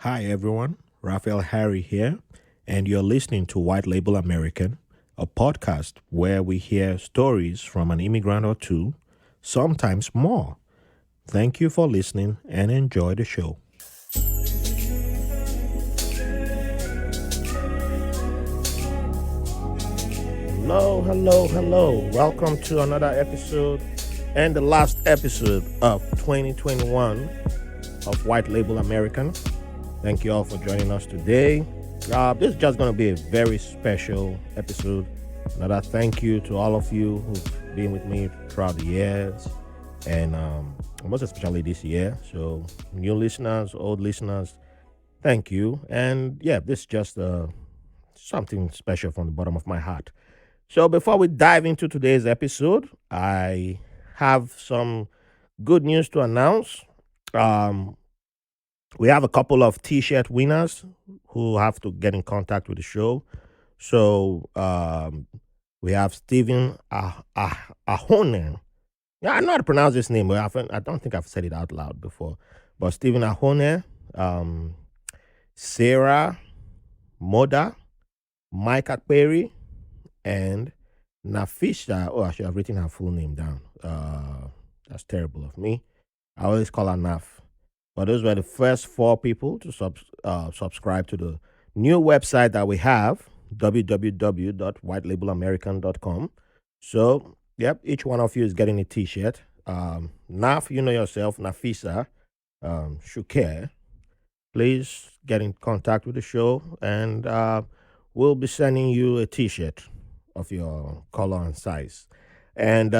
Hi everyone, Raphael Harry here, and you're listening to White Label American, a podcast where we hear stories from an immigrant or two, sometimes more. Thank you for listening and enjoy the show. Hello, hello, hello. Welcome to another episode and the last episode of 2021 of White Label American. Thank you all for joining us today. This is just going to be a very special episode. Another thank you to all of you who've been with me throughout the years, and most especially this year. So, new listeners, old listeners, thank you. And yeah, this is just something special from the bottom of my heart. So, before we dive into today's episode, I have some good news to announce. Um, we have a couple of t-shirt winners who have to get in contact with the show. So we have Stephen Ahonen. Yeah, I know how to pronounce this name, but I don't think I've said it out loud before. But Stephen Ahonen, Sarah Moda, Mike Akperi, and Nafisha. Oh, I should have written her full name down. That's terrible of me. I always call her Naf. But those were the first four people to subscribe to the new website that we have, www.whitelabelamerican.com. So, yep, each one of you is getting a t-shirt. Naf, you know yourself, Nafisa, Shuker. Please get in contact with the show, and we'll be sending you a t-shirt of your color and size. And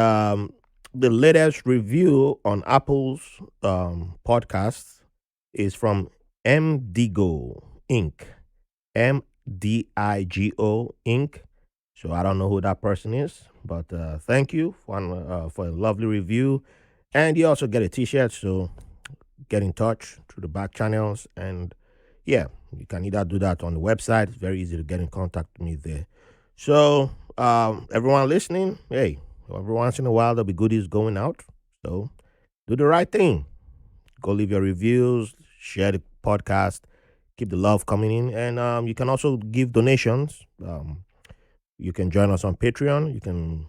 the latest review on Apple's podcast is from MDigo Inc. MDIGO Inc. So I don't know who that person is, but thank you for a lovely review. And you also get a t-shirt, so get in touch through the back channels. And yeah, you can either do that on the website. It's very easy to get in contact with me there. So everyone listening, hey, every once in a while, there'll be goodies going out. So do the right thing. Go leave your reviews, share the podcast, keep the love coming in. And you can also give donations. You can join us on Patreon.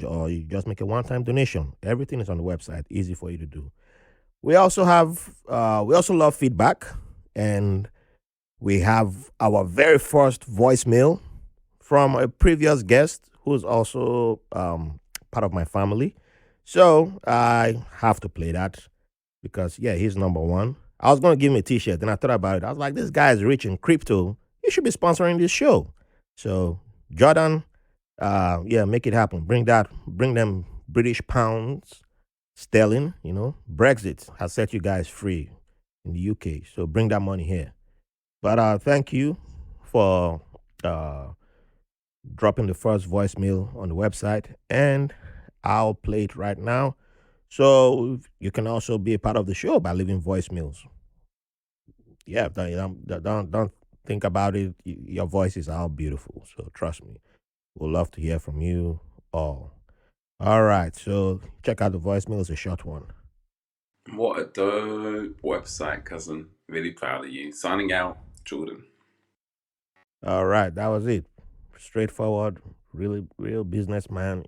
Or you just make a one-time donation. Everything is on the website. Easy for you to do. We also love feedback. And we have our very first voicemail from a previous guest who's also part of my family. So I have to play that because, yeah, he's number one. I was going to give him a t-shirt. Then I thought about it. I was like, this guy is rich in crypto. He should be sponsoring this show. So Jordan, make it happen. Bring them British pounds, sterling, Brexit has set you guys free in the UK. So bring that money here. But thank you for dropping the first voicemail on the website, and I'll play it right now. So you can also be a part of the show by leaving voicemails. Yeah, don't think about it. Your voices are all beautiful, so trust me. We'll love to hear from you all. All right, so check out the voicemail. It's a short one. What a dope website, cousin. Really proud of you. Signing out, Jordan. All right, that was it. Straightforward, really real businessman.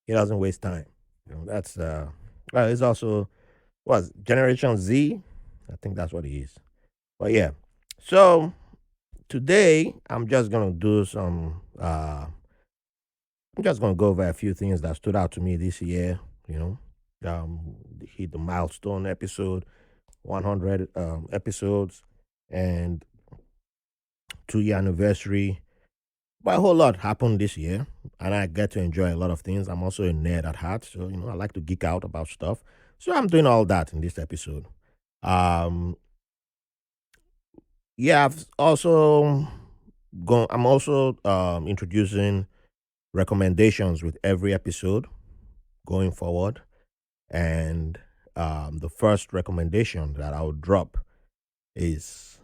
He doesn't waste time. That's well, he's also was Generation Z. I think that's what he is. But yeah, so today I'm just gonna do some. I'm just gonna go over a few things that stood out to me this year. Hit the milestone episode, 100 episodes, and 2-year anniversary. But a whole lot happened this year, and I get to enjoy a lot of things. I'm also a nerd at heart, so I like to geek out about stuff. So I'm doing all that in this episode. Um, yeah, I'm also introducing recommendations with every episode going forward, and the first recommendation that I will drop is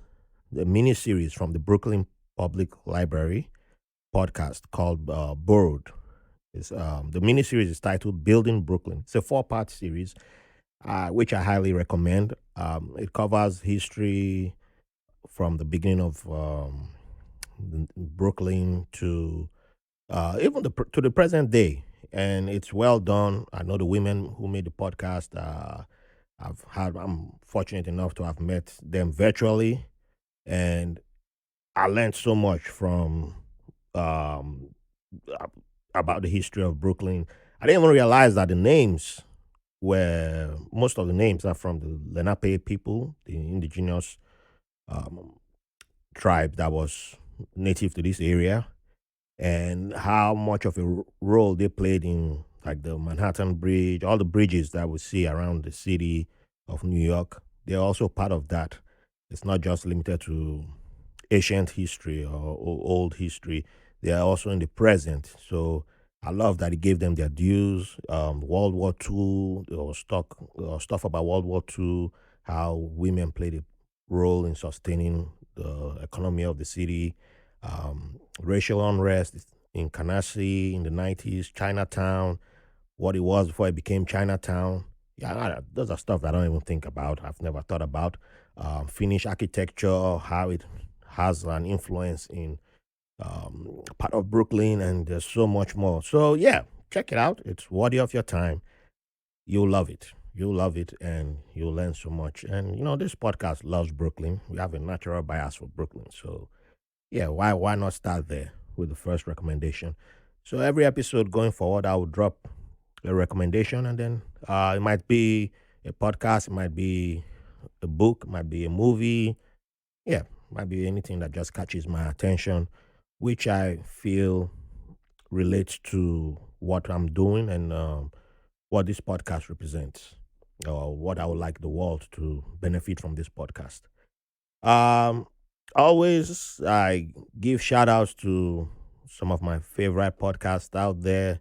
the mini series from the Brooklyn Public Library podcast called Borrowed. The mini series is titled Building Brooklyn. It's a 4-part series, which I highly recommend. It covers history from the beginning of Brooklyn to even to the present day, and it's well done. I know the women who made the podcast. I'm fortunate enough to have met them virtually, and I learned so much from um, ab- about the history of Brooklyn. I didn't even realize that the names were most of the names are from the Lenape people, the indigenous um, tribe that was native to this area, and how much of a role they played in like the Manhattan Bridge, all the bridges that we see around the city of New York. They're also part of that. It's not just limited to ancient history or old history. They are also in the present. So I love that it gave them their dues. World War II, or stuff about World War II, how women played a role in sustaining the economy of the city. Racial unrest in Kanasi in the 90s, Chinatown, what it was before it became Chinatown. Yeah, those are stuff I don't even think about. I've never thought about. Finnish architecture, how it has an influence in part of Brooklyn, and there's so much more. So, yeah, check it out. It's worthy of your time. You'll love it. You'll love it, and you'll learn so much. And, this podcast loves Brooklyn. We have a natural bias for Brooklyn. So, yeah, why not start there with the first recommendation? So every episode going forward, I will drop a recommendation, and then it might be a podcast, it might be a book, it might be a movie, yeah, might be anything that just catches my attention, which I feel relates to what I'm doing and what this podcast represents, or what I would like the world to benefit from this podcast. Um, Always I give shout outs to some of my favorite podcasts out there.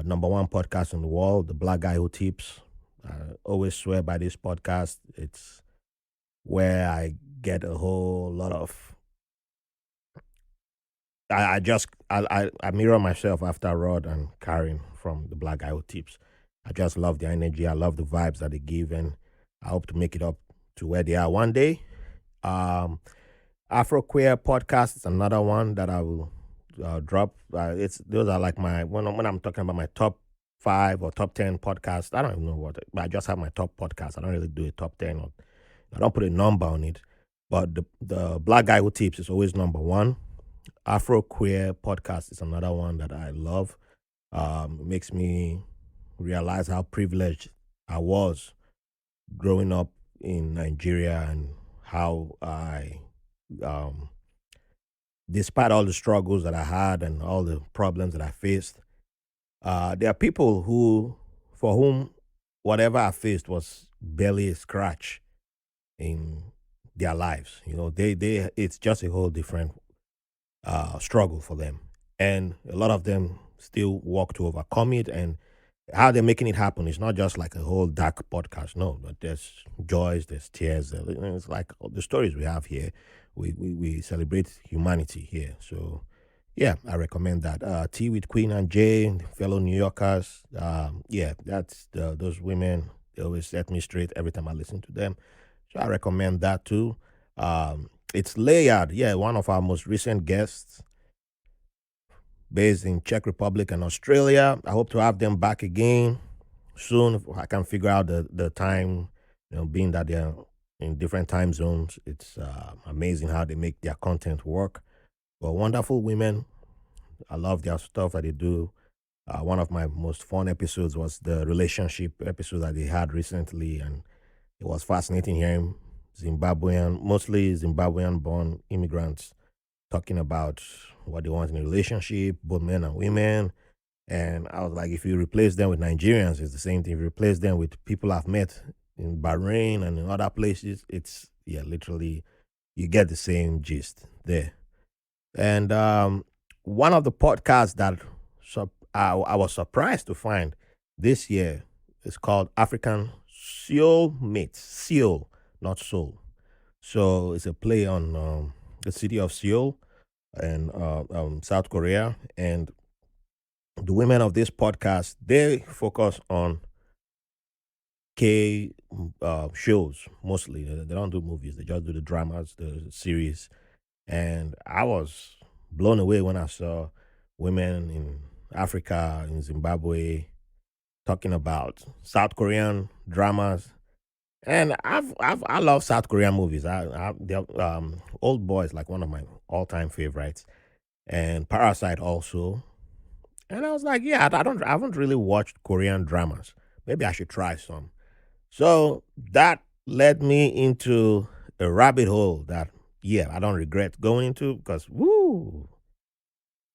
Number one podcast in the world, The Black Guy Who Tips. I always swear by this podcast. It's where I get a whole lot of. I mirror myself after Rod and Karen from The Black Guy Who Tips. I just love the energy. I love the vibes that they give, and I hope to make it up to where they are one day. Um, Afro Queer podcast is another one that I will drop. It's those are like my when I'm talking about my top 5 or top 10 podcasts. I don't even know what, but I just have my top podcast. I don't really do a top 10, or I don't put a number on it. But the Black Guy Who Tips is always number one. Afro Queer podcast is another one that I love. It makes me realize how privileged I was growing up in Nigeria, and how um, despite all the struggles that I had and all the problems that I faced, there are people for whom whatever I faced was barely a scratch in their lives. It's just a whole different struggle for them, and a lot of them still work to overcome it. And how they're making it happen is not just like a whole dark podcast. No, but there's joys, there's tears. It's like all the stories we have here. We celebrate humanity here. So, yeah, I recommend that. Tea with Queen and Jay, fellow New Yorkers. Yeah, that's those women. They always set me straight every time I listen to them. So I recommend that too. It's Layered. Yeah, one of our most recent guests, based in Czech Republic and Australia. I hope to have them back again soon if I can figure out the time. Being that they're in different time zones, it's amazing how they make their content work. But wonderful women. I love their stuff that they do. One of my most fun episodes was the relationship episode that they had recently, and it was fascinating hearing mostly Zimbabwean born immigrants talking about what they want in a relationship, both men and women. And I was like, if you replace them with Nigerians, it's the same thing. If you replace them with people I've met in Bahrain and in other places, it's, yeah, literally, you get the same gist there. And one of the podcasts that I was surprised to find this year is called African Seoul Mates. Seoul, not Soul. So it's a play on the city of Seoul and South Korea. And the women of this podcast, they focus on K shows mostly. They don't do movies. They just do the dramas, the series. And I was blown away when I saw women in Africa, in Zimbabwe, talking about South Korean dramas. And I love South Korean movies. Old Boy is like one of my all time favorites, and Parasite also. And I was like, yeah, I haven't really watched Korean dramas. Maybe I should try some. So that led me into a rabbit hole that, yeah, I don't regret going into because, woo,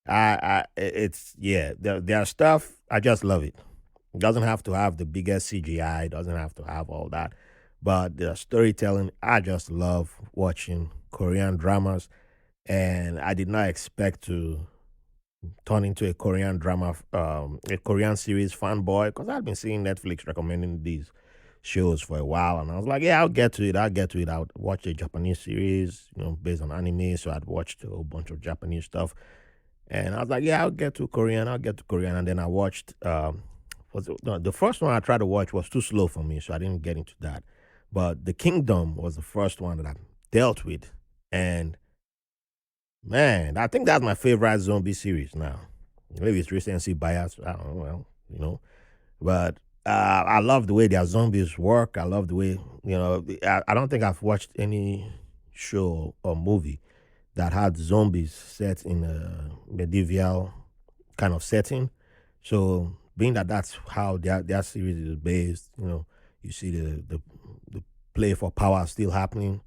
it's, yeah, there are stuff, I just love it. It doesn't have to have the biggest CGI, it doesn't have to have all that. But the storytelling, I just love watching Korean dramas. And I did not expect to turn into a Korean drama, a Korean series fanboy because I've been seeing Netflix recommending these shows for a while, and I was like, yeah, I'll get to it. I'll get to it. I'll watch a Japanese series, based on anime. So I'd watched a whole bunch of Japanese stuff, and I was like, yeah, I'll get to Korean. I'll get to Korean, and then I watched. No, the first one I tried to watch was too slow for me, so I didn't get into that. But The Kingdom was the first one that I dealt with, and man, I think that's my favorite zombie series now. Maybe it's recency bias. I don't know. Well, but I love the way their zombies work. I love the way I don't think I've watched any show or movie that had zombies set in a medieval kind of setting. So being that that's how their series is based, you see the play for power still happening.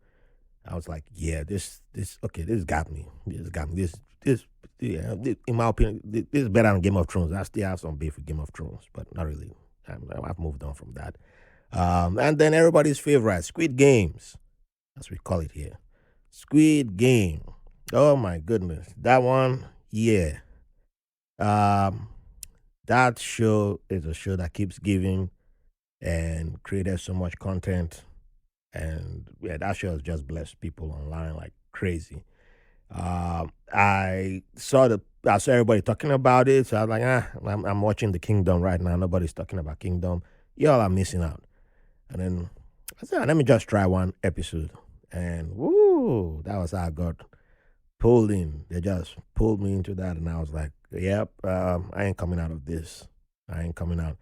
I was like, yeah, this okay, this got me. This got me. This yeah, in my opinion, this is better than Game of Thrones. I still have some beef with Game of Thrones, but not really. I've moved on from that. And then everybody's favorite, Squid Games, as we call it here. Squid Game. Oh my goodness, that one, yeah. Um, that show is a show that keeps giving and created so much content, and yeah, that show has just blessed people online like crazy. I saw everybody talking about it, so I was like, I'm watching the Kingdom right now. Nobody's talking about Kingdom. Y'all are missing out. And then I said, let me just try one episode. And woo, that was how I got pulled in. They just pulled me into that, and I was like, yep, I ain't coming out of this. I ain't coming out.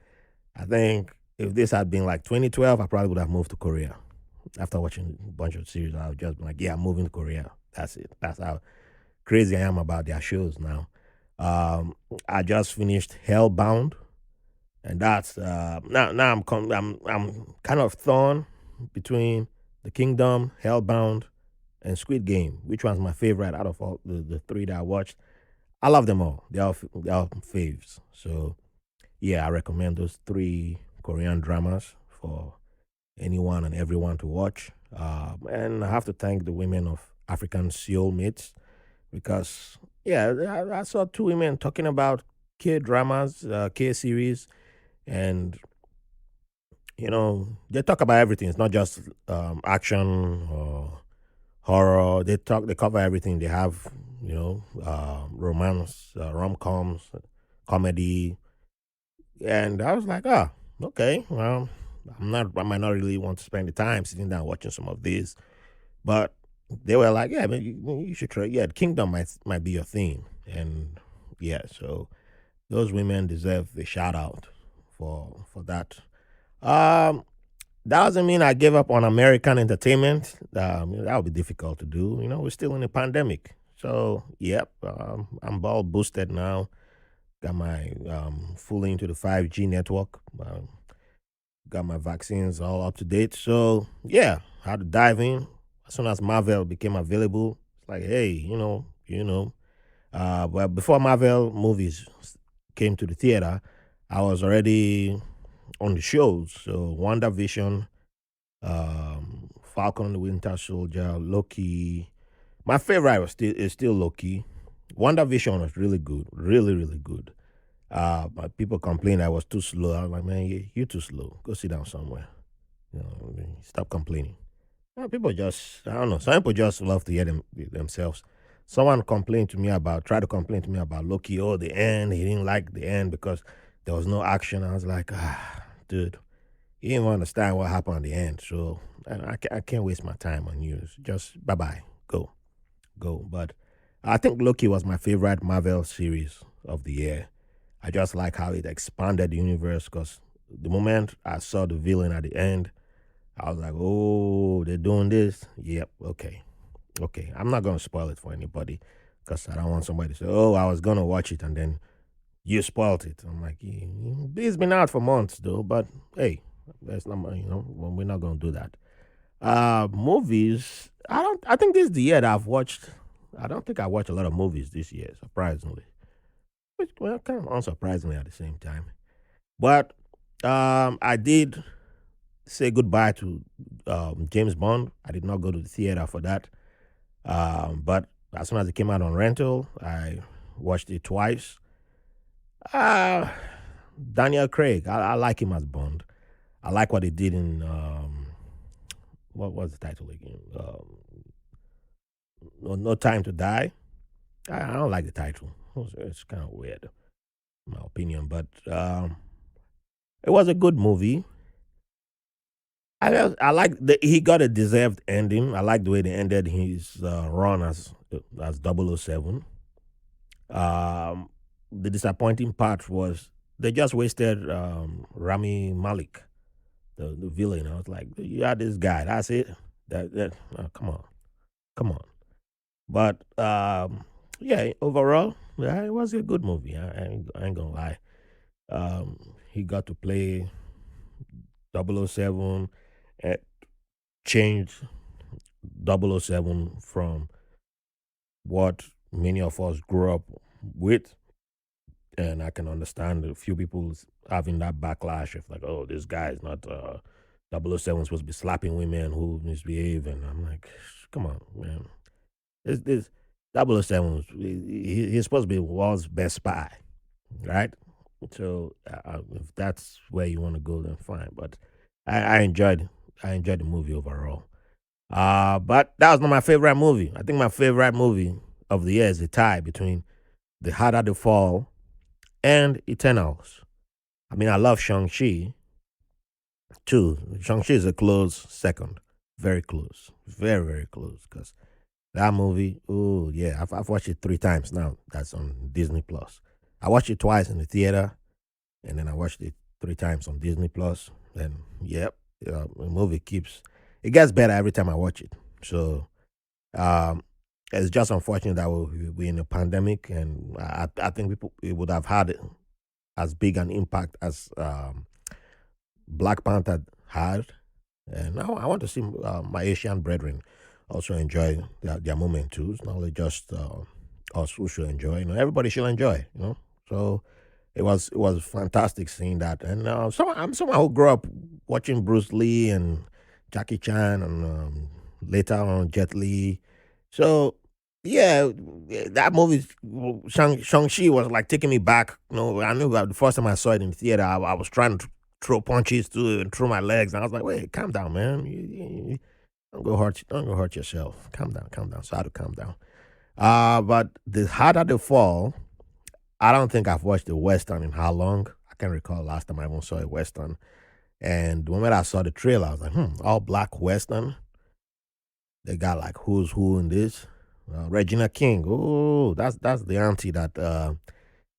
I think if this had been like 2012, I probably would have moved to Korea. After watching a bunch of series, I would just be like, yeah, I'm moving to Korea. That's it. That's how crazy I am about their shows now. Um, I just finished Hellbound, and that's now I'm kind of torn between The Kingdom, Hellbound, and Squid Game. Which one's my favorite out of all the three that I watched? I love them all. They're all faves. So yeah, I recommend those three Korean dramas for anyone and everyone to watch. And I have to thank the women of African Soul Mates because, yeah, I saw two women talking about K dramas, K series, and, they talk about everything. It's not just action or horror. They cover everything. They have, romance, rom coms, comedy, and I was like, okay, well, I might not really want to spend the time sitting down watching some of these, but they were like, yeah, man, you should try. Yeah, Kingdom might be your theme, and yeah, so those women deserve a shout out for that. Um, that doesn't mean I gave up on American entertainment. That would be difficult to do. We're still in a pandemic, so yep, I'm all boosted now. Got my fully into the 5G network. Got my vaccines all up to date. So yeah, had to dive in as soon as Marvel became available. It's like, hey, But before Marvel movies came to the theater, I was already on the shows. So WandaVision, Falcon and the Winter Soldier, Loki. My favorite is still Loki. WandaVision was really good, really really good. But people complain I was too slow. I'm like, man, you're too slow. Go sit down somewhere. Stop complaining. People just, I don't know. Some people just love to hear themselves. Someone tried to complain to me about Loki. Oh, the end. He didn't like the end because there was no action. I was like, dude. You didn't understand what happened at the end. So I can't waste my time on you. Just bye bye, go, go. But I think Loki was my favorite Marvel series of the year. I just like how it expanded the universe because the moment I saw the villain at the end, I was like, oh, they're doing this. Yep, okay, okay. I'm not gonna spoil it for anybody because I don't want somebody to say, oh, I was gonna watch it and then you spoiled it. I'm like, it's been out for months though, but hey, that's not we're not gonna do that. Movies. I don't. I think this is the year that I've watched. I don't think I watched a lot of movies this year, surprisingly. Which, well, kind of unsurprisingly at the same time. But I did say goodbye to James Bond. I did not go to the theater for that. But as soon as it came out on rental, I watched it twice. Uh, Daniel Craig. I like him as Bond. I like what he did in what was the title again? No Time to Die. I don't like the title. It's kind of weird, in my opinion, but it was a good movie. I like he got a deserved ending. I like the way they ended his run as 007. The disappointing part was they just wasted Rami Malik, the villain. I was like, you had this guy. That's it. That come on, come on. But yeah, overall, yeah, it was a good movie. I ain't gonna lie. He got to play 007 and changed 007 from what many of us grew up with. And I can understand a few people having that backlash of like, oh, this guy is not 007 supposed to be slapping women who misbehave. And I'm like, come on, man. This 007, he's supposed to be the world's best spy, right? So if that's where you want to go, then fine. But I enjoyed the movie overall. But that was not my favorite movie. I think my favorite movie of the year is a tie between The Harder the Fall and Eternals. I mean, I love Shang-Chi too. Shang-Chi is a close second. Very close. Very, very close. Because that movie, oh, yeah, I've watched it 3 times now. That's on Disney Plus. I watched it twice in the theater, and then I watched it 3 times on Disney Plus. And, yep, the movie it gets better every time I watch it. So, um, it's just unfortunate that we're in a pandemic, and I think people it would have had as big an impact as Black Panther had. And I want to see my Asian brethren also enjoy their moment too. It's not only just us who should enjoy. Everybody should enjoy. So it was fantastic seeing that. And I'm someone who grew up watching Bruce Lee and Jackie Chan and later on Jet Li. So yeah, that movie Shang-Chi was like taking me back. I knew the first time I saw it in the theater, I was trying to throw punches too and throw my legs, and I was like, "Wait, calm down, man. Don't go hurt yourself. Calm down, calm down." So I had to calm down. But the harder the fall, I don't think I've watched a western in how long. I can't recall last time I even saw a western. And the moment I saw the trailer, I was like, all black western. They got like who's who in this. Regina King. Oh, that's the auntie that.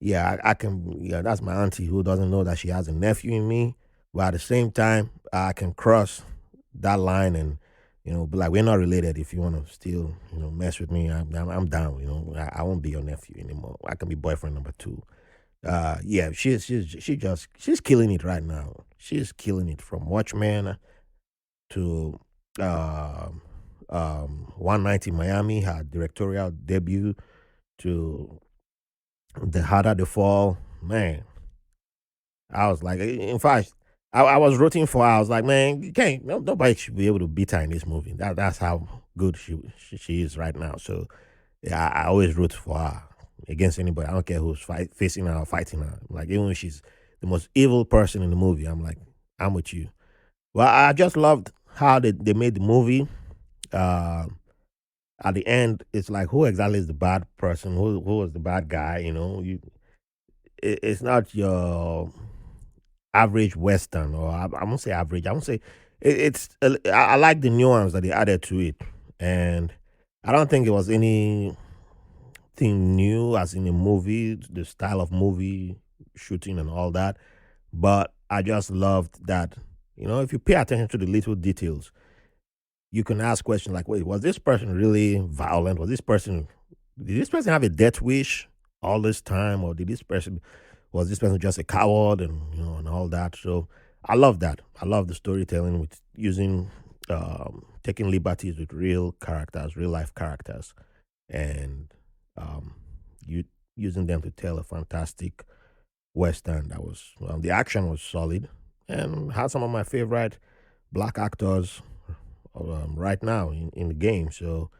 Yeah, I can. Yeah, that's my auntie who doesn't know that she has a nephew in me. But at the same time, I can cross that line and be like, we're not related. If you want to still mess with me, I'm down. I won't be your nephew anymore. I can be boyfriend number two. Yeah, she's killing it right now. She's killing it from Watchmen to uh, 190 Miami, her directorial debut, to The Harder the Fall. Man, I was like, in fact, I was rooting for her. I was like, man, you can't, nobody should be able to beat her in this movie. That's how good she is right now. So yeah, I always root for her against anybody. I don't care who's facing her or fighting her. Like even if she's the most evil person in the movie, I'm like, I'm with you. Well, I just loved how they made the movie. Uh, at the end, it's like who exactly is the bad person? Who was the bad guy? It's not average Western, or I won't say average. I won't say I like the nuance that they added to it, and I don't think it was anything new as in a movie, the style of movie shooting and all that. But I just loved that, if you pay attention to the little details, you can ask questions like, wait, was this person really violent? Did this person have a death wish all this time? Or was this person just a coward and all that? So I love that. I love the storytelling with using, taking liberties with real characters, real life characters, and um, you using them to tell a fantastic Western that was, the action was solid and had some of my favorite black actors right now in the game. So,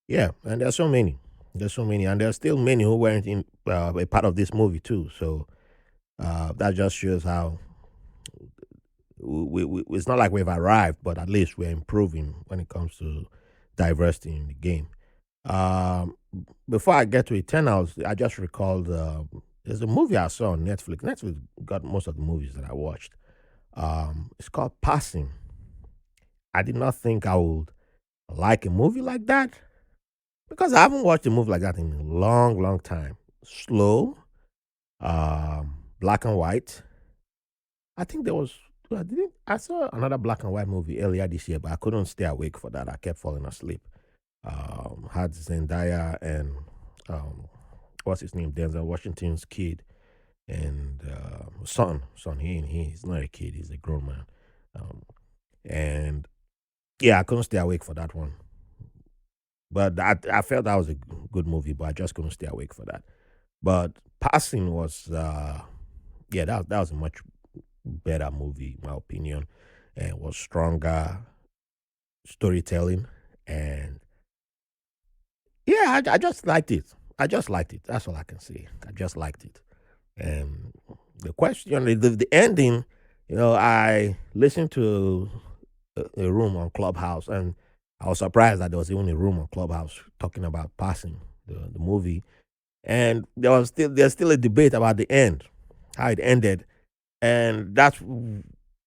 yeah, and there's so many. There's so many. And there's still many who weren't in a part of this movie, too. So, that just shows how it's not like we've arrived, but at least we're improving when it comes to diversity in the game. Um, Before I get to Eternals, I just recalled there's a movie I saw on Netflix. Netflix got most of the movies that I watched. It's called Passing. I did not think I would like a movie like that because I haven't watched a movie like that in a long, long time. Slow, black and white. I think there was. I saw another black and white movie earlier this year, but I couldn't stay awake for that. I kept falling asleep. Had Zendaya and um, what's his name, Denzel Washington's kid and son. He's not a kid; he's a grown man. Um, and yeah, I couldn't stay awake for that one. But I felt that was a good movie, but I just couldn't stay awake for that. But Passing was, yeah, that was a much better movie, in my opinion, and was stronger storytelling. And yeah, I just liked it. I just liked it. That's all I can say. I just liked it. And the question, the ending, I listened to a room on Clubhouse, and I was surprised that there was even a room on Clubhouse talking about Passing, the movie. And there's still a debate about the end, how it ended, and I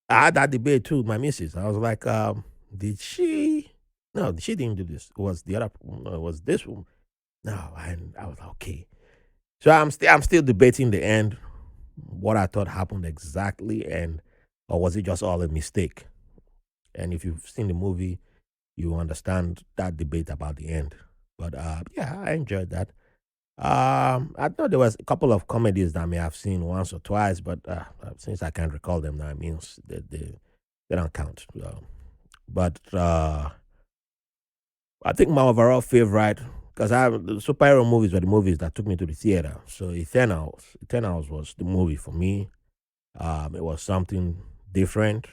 had that debate too with my missus. I was like, did she? No, she didn't do this. It was the other. No, it was this one. No, and I was like, okay. So I'm still debating the end, what I thought happened exactly, and or was it just all a mistake? And if you've seen the movie, you understand that debate about the end. But yeah, I enjoyed that. I thought there was a couple of comedies that I may have seen once or twice, but since I can't recall them now, it means that they don't count. But I think my overall favorite, because the superhero movies were the movies that took me to the theater. So Eternals was the movie for me. It was something different,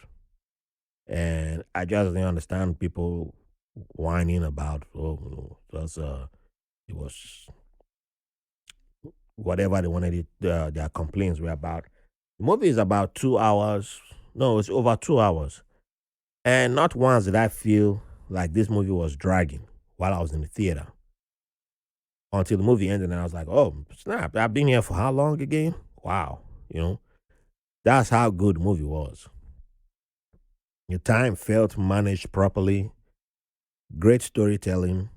and I just didn't understand people whining about, it was whatever they wanted it, their complaints were about. The movie is about 2 hours. No, it's over 2 hours. And not once did I feel like this movie was dragging while I was in the theater until the movie ended. And I was like, oh, snap. I've been here for how long again? Wow. That's how good the movie was. The time felt managed properly, great storytelling.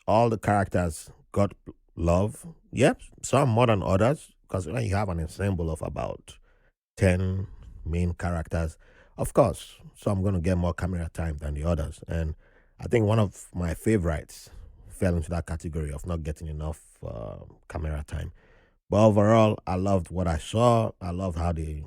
All the characters got love. Yep, some more than others, because when you have an ensemble of about 10 main characters, of course, some going to get more camera time than the others. And I think one of my favorites fell into that category of not getting enough camera time. But overall, I loved what I saw. I loved how they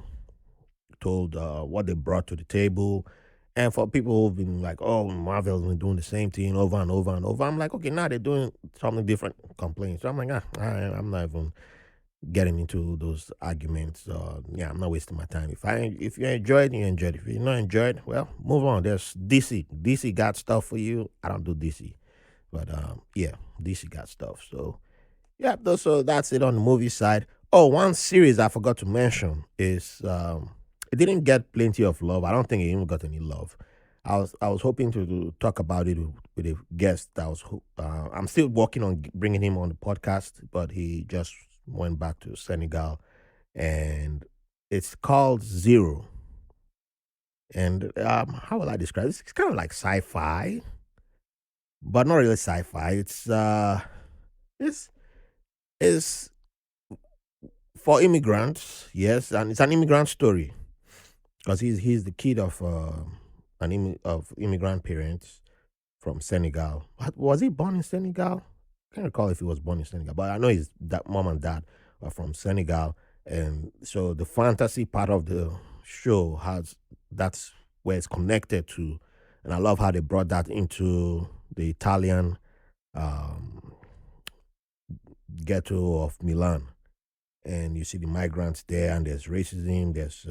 told what they brought to the table. And for people who've been like, oh, Marvel's been doing the same thing over and over and over, I'm like, okay, now they're doing something different, complaints. So I'm like, I'm not even getting into those arguments. Yeah, I'm not wasting my time. If you enjoyed, you enjoyed. If you not enjoyed, well, move on. There's DC. DC got stuff for you. I don't do DC, but yeah, DC got stuff. So yeah, so that's it on the movie side. Oh, one series I forgot to mention is it didn't get plenty of love. I don't think it even got any love. I was hoping to talk about it with a guest. I'm still working on bringing him on the podcast, but he just went back to Senegal, and it's called Zero. And how will I describe this? It's kind of like sci-fi, but not really sci-fi. It's it's for immigrants, yes, and it's an immigrant story because he's the kid of of immigrant parents from Senegal. Was he born in Senegal? I can't recall if he was born in Senegal, but I know his mom and dad are from Senegal, and so the fantasy part of the show has that's where it's connected to, and I love how they brought that into the Italian um, ghetto of Milan, and you see the migrants there, and there's racism, there's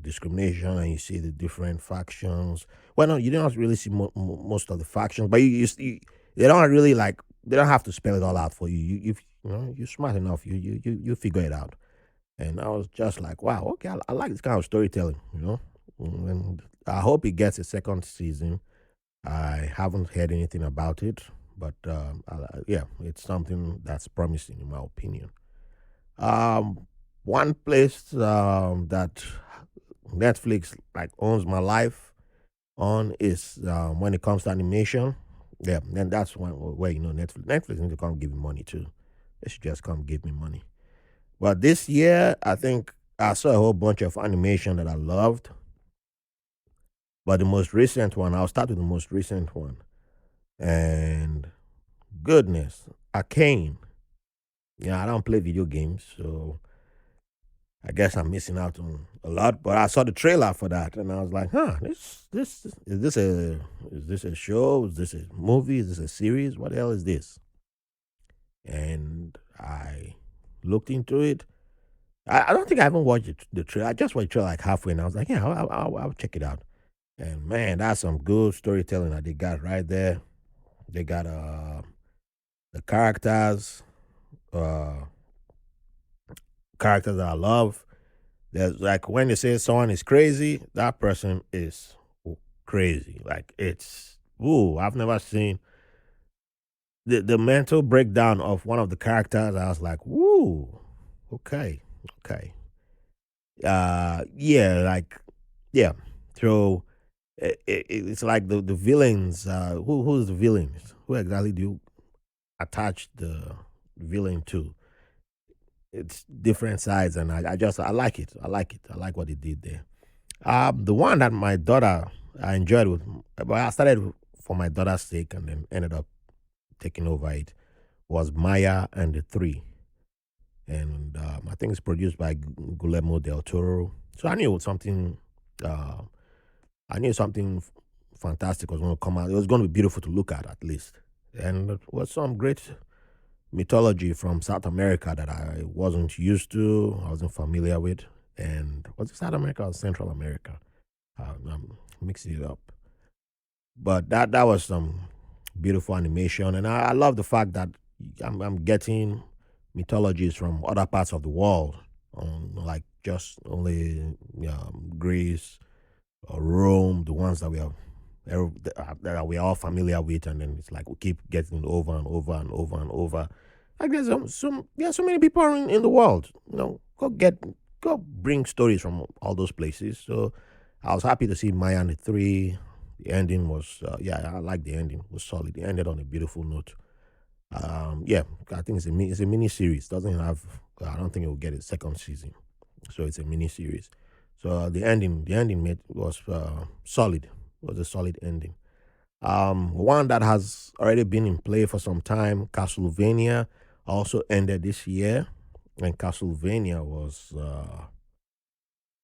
discrimination, and you see the different factions. Well, no, you don't really see most of the factions, but they don't really like they don't have to spell it all out for you. You know you're smart enough. You figure it out. And I was just like, wow, okay, I like this kind of storytelling. And I hope it gets a second season. I haven't heard anything about it, but yeah, it's something that's promising in my opinion. One place that Netflix like owns my life on is when it comes to animation. Yeah, and that's one where Netflix need to come give me money too. They should just come give me money. But this year, I think I saw a whole bunch of animation that I loved. But the most recent one, I'll start with the most recent one. And goodness, Arcane. Yeah, I don't play video games, so I guess I'm missing out on a lot. But I saw the trailer for that, and I was like, "Huh, this is this a show? Is this a movie? Is this a series? What the hell is this?" And I looked into it. I don't think I even watched the trailer. I just watched the trailer like halfway, and I was like, "Yeah, I'll check it out." And man, that's some good storytelling that they got right there. They got the uh characters that I love. There's like when they say someone is crazy, that person is crazy. Like it's ooh, I've never seen the mental breakdown of one of the characters. I was like, woo, okay, okay. Yeah, like yeah. So it's like the villains. Who's the villains? Who exactly do you attach the villain to? It's different sides, and I like it. I like it. I like what they did there. The one that my daughter I enjoyed with, but I started for my daughter's sake, and then ended up taking over it was Maya and the Three, and I think it's produced by Guillermo del Toro. So I knew something. Uh, I knew something fantastic was going to come out. It was going to be beautiful to look at least, and it was some great mythology from South America that I wasn't used to, I wasn't familiar with. And was it South America or Central America? I'm mixing it up. But that was some beautiful animation, and I love the fact that I'm getting mythologies from other parts of the world, like just only Greece or Rome, the ones that that we are all familiar with, and then it's like we keep getting it over and over and over and over. Like there's so many people in the world. Go bring stories from all those places. So I was happy to see Maya and the Three. The ending was yeah, I like the ending. It was solid. It ended on a beautiful note. Yeah, I think it's a mini series. Doesn't have. I don't think it will get a second season. So it's a mini series. So the ending was solid. It was a solid ending. One that has already been in play for some time, Castlevania, also ended this year, and Castlevania was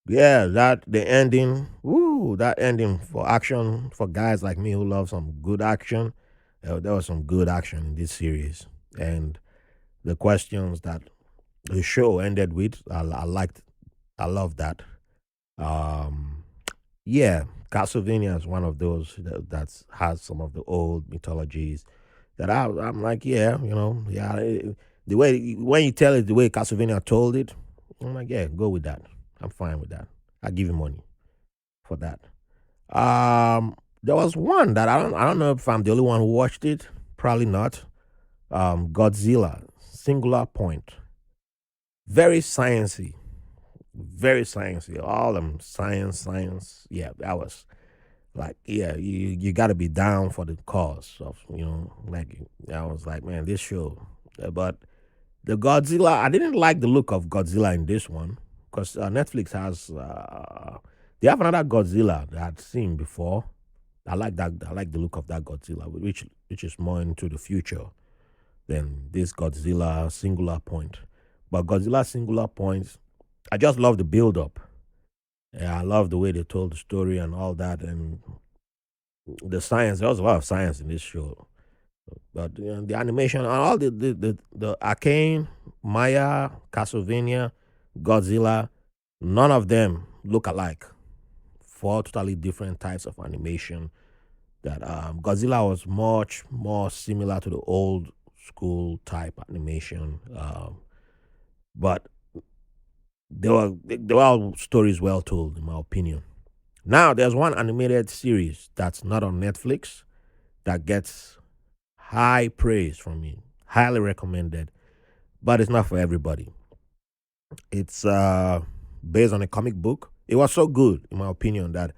yeah, that the ending. Woo, that ending for action for guys like me who love some good action. There was some good action in this series, and the questions that the show ended with, I liked. I love that. Um, yeah, Castlevania is one of those that has some of the old mythologies that I'm like, yeah, yeah. The way when you tell it the way Castlevania told it, I'm like, yeah, go with that. I'm fine with that. I give you money for that. There was one that I don't know if I'm the only one who watched it. Probably not. Godzilla, Singular Point, very sciencey. very sciencey. All them science, science. Yeah, that was like, yeah, you got to be down for the cause of, like, I was like, man, this show. But the Godzilla, I didn't like the look of Godzilla in this one because Netflix has, they have another Godzilla that I'd seen before. I like that. I like the look of that Godzilla, which is more into the future than this Godzilla Singular Point. But Godzilla Singular Point, I just love the build up. Yeah, I love the way they told the story and all that, and the science. There was a lot of science in this show, but the animation and all the Arcane, Maya, Castlevania, Godzilla, none of them look alike. Four totally different types of animation. That Godzilla was much more similar to the old school type animation, but they were all stories well told, in my opinion. Now there's one animated series that's not on Netflix that gets high praise from me, highly recommended, but it's not for everybody. It's based on a comic book. It was so good, in my opinion, that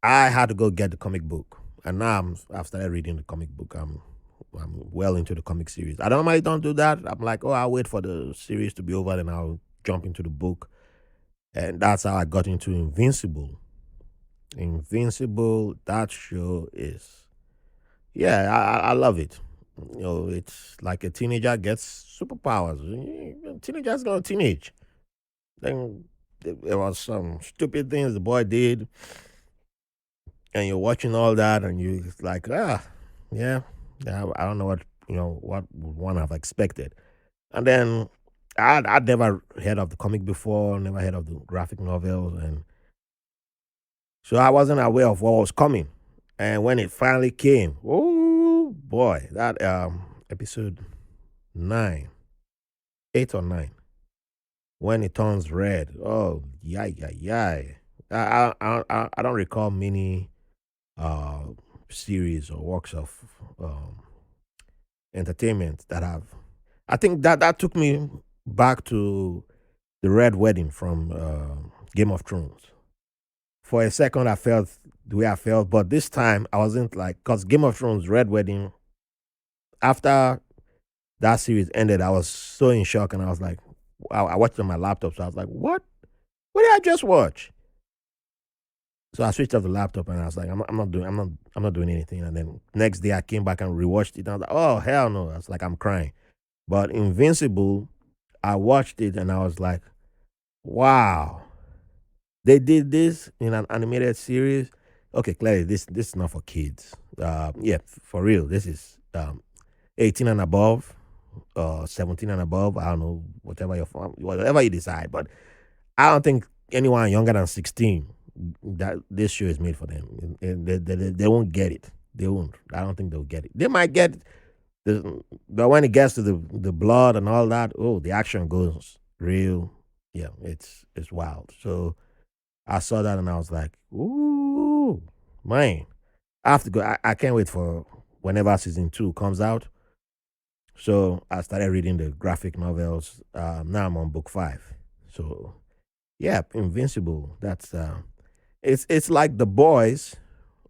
I had to go get the comic book, and now I've started reading the comic book. I'm well into the comic series. I normally don't do that. I'm like, oh, I'll wait for the series to be over, then I'll jump into the book, and that's how I got into Invincible. Invincible, that show is, yeah, I love it. It's like a teenager gets superpowers. Teenagers gonna teenage. Then there was some stupid things the boy did, and you're watching all that, and you it's like, yeah, yeah. I don't know what would one have expected. And then I'd never heard of the comic before, never heard of the graphic novels, and so I wasn't aware of what was coming. And when it finally came, oh boy, that episode 9, 8 or 9, when it turns red, oh yeah, yeah, yeah. I don't recall many uh series or works of um entertainment that have. I think that took me back to the Red Wedding from Game of Thrones. For a second, I felt the way I felt, but this time I wasn't like, because Game of Thrones Red Wedding, after that series ended, I was so in shock, and I was like, I watched it on my laptop, so I was like, what? What did I just watch? So I switched off the laptop, and I was like, I'm not doing anything. And then next day I came back and rewatched it, and I was like, oh hell no! I was like, I'm crying. But Invincible, I watched it, and I was like, wow, they did this in an animated series. Okay, clearly this is not for kids. Yeah, for real. This is 18 and above, 17 and above. I don't know, whatever you decide. But I don't think anyone younger than 16 that this show is made for them. They won't get it. They won't. I don't think they'll get it. They might get but when it gets to the blood and all that, oh, the action goes real. Yeah, it's wild. So I saw that and I was like, ooh, man, I have to go. I can't wait for whenever season 2 comes out. So I started reading the graphic novels. Now I'm on book 5. So yeah, Invincible. That's it's like The Boys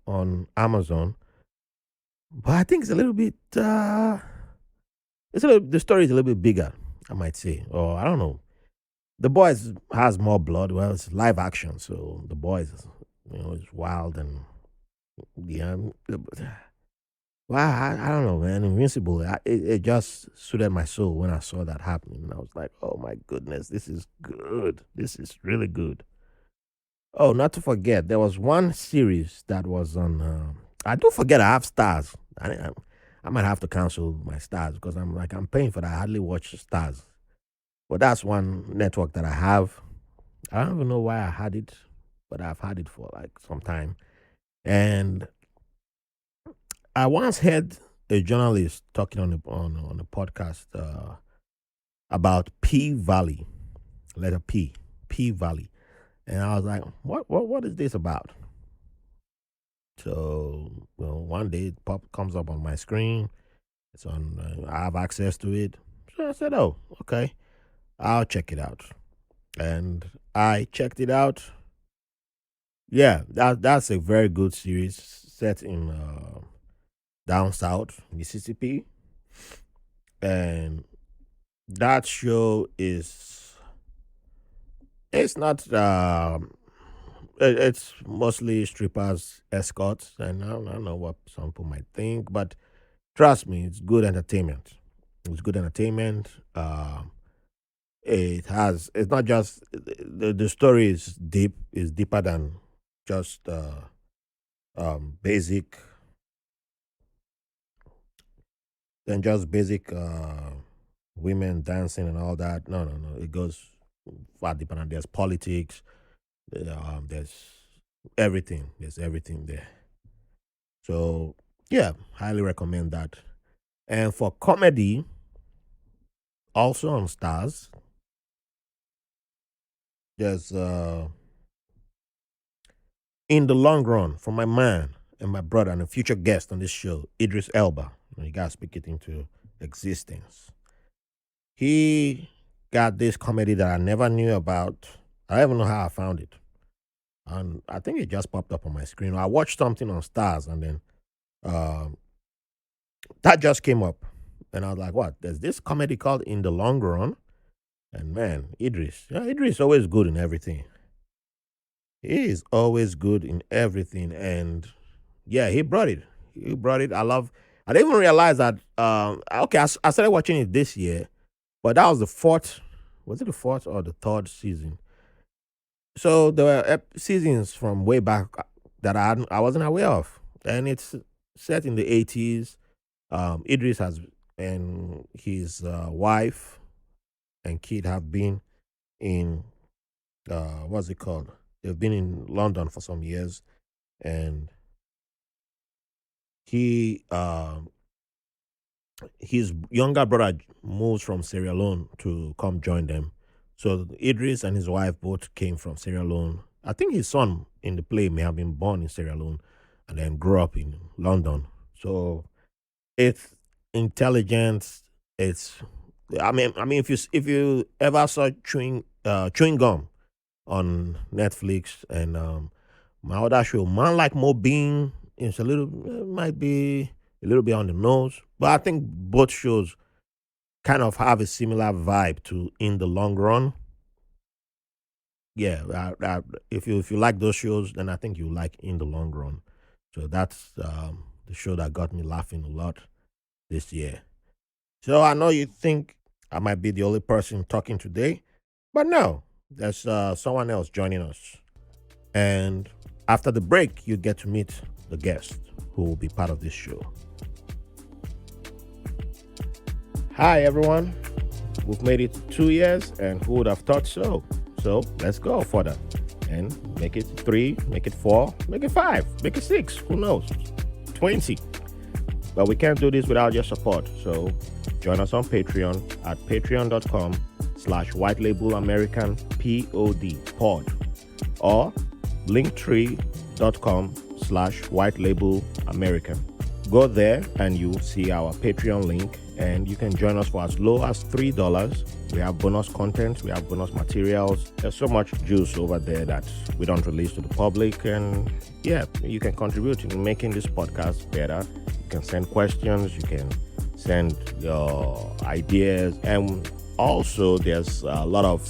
on Amazon, but I think it's a little bit. The story is a little bit bigger, I might say, or I don't know. The Boys has more blood. Well, it's live action, so The Boys, is wild and yeah. Well, I don't know, man. Invincible. It just suited my soul when I saw that happening, and I was like, oh my goodness, this is good. This is really good. Oh, not to forget, there was one series that was on. I do forget I have stars. I might have to cancel my stars because I'm paying for that. I hardly watch stars. But that's one network that I have. I don't even know why I had it, but I've had it for like some time. And I once heard a journalist talking on a podcast about P Valley, letter P Valley, and I was like, what is this about? So, well, one day it comes up on my screen. It's on. I have access to it. So I said, oh, okay, I'll check it out. and I checked it out. Yeah, that's a very good series set in down south Mississippi, and that show is it's not it's mostly strippers, escorts, and I don't know what some people might think, but trust me, it's good entertainment. It's good entertainment. It's not just the story is deep, is deeper than just basic basic women dancing and all that. No, no, no. It goes far deeper than there's politics. There's everything. There's everything there. So yeah, highly recommend that. And for comedy, also on Stars, there's In the Long Run for my man and my brother and a future guest on this show, Idris Elba. You gotta speak it into existence. He got this comedy that I never knew about. I don't even know how I found it. And I think it just popped up on my screen. I watched something on Stars and then uh, that just came up. And I was like, what? There's this comedy called In the Long Run. And man, Idris. Yeah, Idris is always good in everything. He is always good in everything. And yeah, he brought it. He brought it. I didn't even realize that. Okay, I started watching it this year, but that was the fourth. Was it the fourth or the third season? So there were seasons from way back I wasn't aware of, and it's set in the 80s. Idris has and his wife and kid have been in what's it called? They've been in London for some years, and he his younger brother moves from Sierra Leone to come join them. So Idris and his wife both came from Sierra Leone. I think his son in the play may have been born in Sierra Leone and then grew up in London. So it's intelligence. It's I mean if you ever saw chewing gum on Netflix and my other show, Man Like Mo Bean, is a little might be a little bit on the nose, but I think both shows kind of have a similar vibe to In the Long Run. Yeah, if you like those shows, then I think you like In the Long Run. So that's the show that got me laughing a lot this year. So I know you think I might be the only person talking today, but no, there's someone else joining us. And after the break, you get to meet the guest who will be part of this show. Hi, everyone. We've made it 2 years, and who would have thought so? So let's go further and make it three, make it four, make it five, make it six. Who knows? 20. But we can't do this without your support. So join us on Patreon at patreon.com/white label American pod or linktree.com/white label American. Go there and you'll see our Patreon link, and you can join us for as low as $3. We have bonus content, we have bonus materials. There's so much juice over there that we don't release to the public. And yeah, you can contribute in making this podcast better. You can send questions, you can send your ideas, and also there's a lot of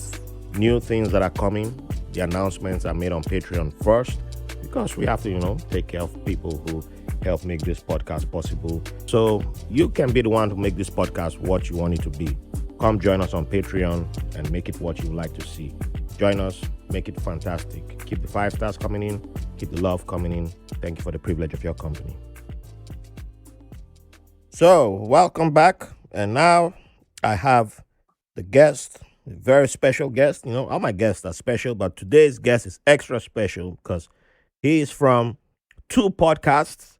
new things that are coming. The announcements are made on Patreon first because we have to, take care of people who help make this podcast possible. So you can be the one to make this podcast what you want it to be. Come join us on Patreon and make it what you like to see. Join us, make it fantastic. Keep the 5 stars coming in, keep the love coming in. Thank you for the privilege of your company. So, welcome back. And now I have the guest, a very special guest. All my guests are special, but today's guest is extra special because he is from 2 podcasts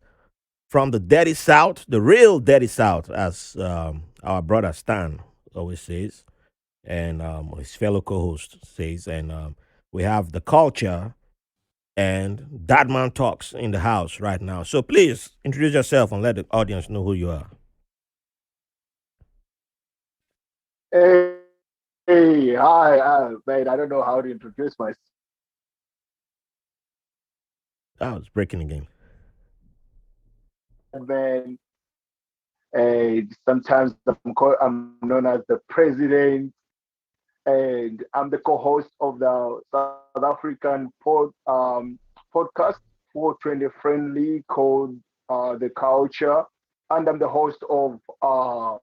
from the Dirty South, the real Dirty South, as our brother Stan always says, and his fellow co-host says. And we have the culture and That Man Talks in the house right now. So please introduce yourself and let the audience know who you are. Hey, hi, man. I don't know how to introduce myself, I was breaking again. man. Sometimes I'm known as the president, and I'm the co-host of the South African podcast for Trendy Friendly called The Culture, and I'm the host of a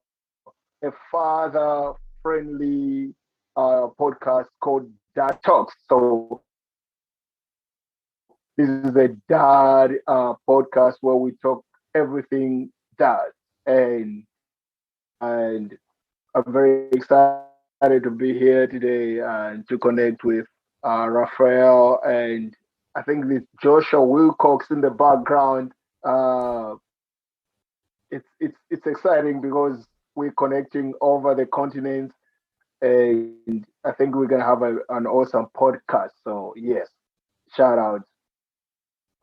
father-friendly podcast called Dad Talks. So this is a dad podcast where we talk everything dad, and I'm very excited to be here today and to connect with Raphael, and I think this Joshua Wilcox in the background. Uh, it's exciting because we're connecting over the continents, and I think we're gonna have an awesome podcast. So yes, shout out.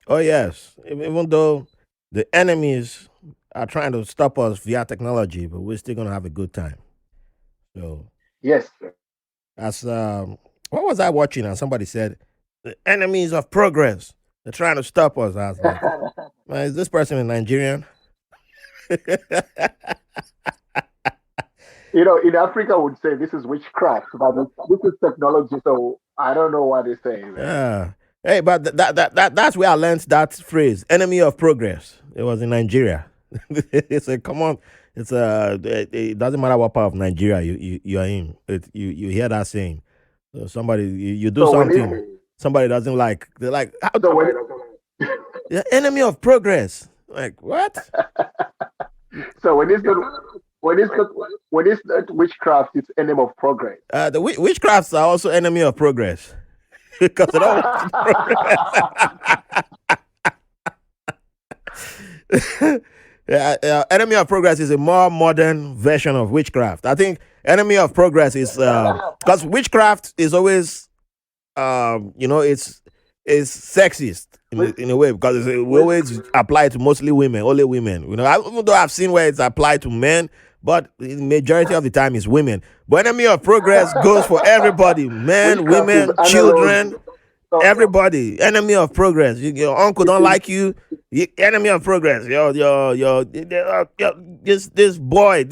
Oh yes, even though the enemies are trying to stop us via technology, but we're still gonna have a good time. So Yes, sir. as what was I watching? And somebody said the enemies of progress. They're trying to stop us. I was like, man, is this person a Nigerian? In Africa, would say this is witchcraft, but this is technology. So I don't know what they say, man. Yeah. Hey, but that's where I learned that phrase, enemy of progress. It was in Nigeria. It's a come on. It's it doesn't matter what part of Nigeria you are in. You hear that saying. So somebody you do So when it something somebody doesn't like. They're like, how, so when the enemy of progress. Like what? so when it's not when it's not when it's not witchcraft, it's enemy of progress. The witchcrafts are also enemy of progress because they don't want progress. Yeah, enemy of progress is a more modern version of witchcraft. I think enemy of progress is because witchcraft is always it's sexist with in a way because we with always apply to mostly women, only women. Even though I've seen where it's applied to men, but the majority of the time it's women. But enemy of progress goes for everybody: men, witchcraft is women, analog. children, So everybody. Enemy of progress. Your uncle it don't is like you. Enemy of progress. This boy